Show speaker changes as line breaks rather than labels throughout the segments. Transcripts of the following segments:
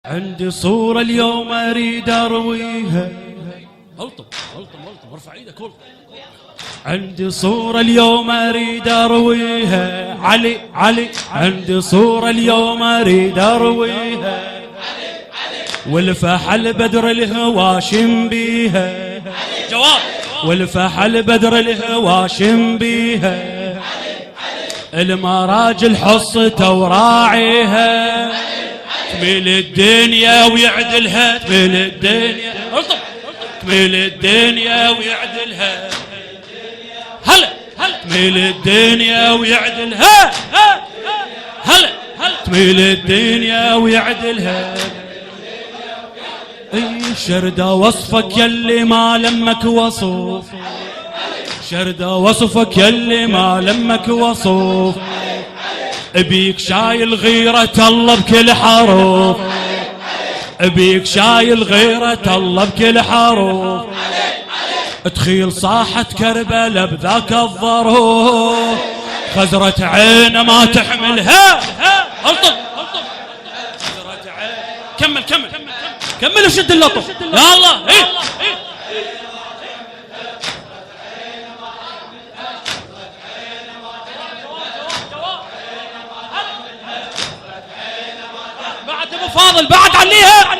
عندي صورة اليوم اريد ارويها.
الطم ارفع ايدك.
عندي صورة اليوم اريد ارويها. علي عندي صورة اليوم اريد ارويها. والفحل بدر الهواشم بيها.
جواب.
والفحل بدر الهواشم بيها. المراجل حصته وراعيها. تميل الدنيا ويعدلها. تميل الدنيا. تميل الدنيا ويعدلها.
هلا
تميل الدنيا ويعدلها.
هلا
تميل الدنيا ويعدلها. اي شردة وصفك يلي ما لمك وصف. شردة وصفك يلي ما لمك وصف. ابيك شايل غيرة الله بكل حروف. ابيك شايل غيرة الله بكل حروف. تخيل صاحة كربلاء بذاك الظروف. خزرة عينه ما تحملها.
الطم.
كمل وشد اللطف.
يا الله. بعد ابو فاضل بعد عليها.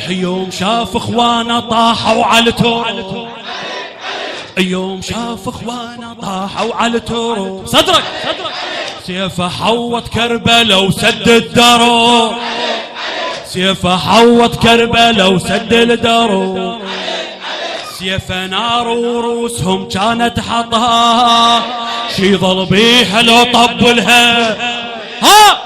يوم شاف اخوانه طاحوا على التراب. يوم شاف اخوانه طاحوا على التراب.
صدرك.
سيفه حوط كربلاء وسد الدروب. سيفه حوط كربلاء وسد الدروب. سيفه نار وروسهم كانت حطها. شي ظل بيها لو طبلها.
ها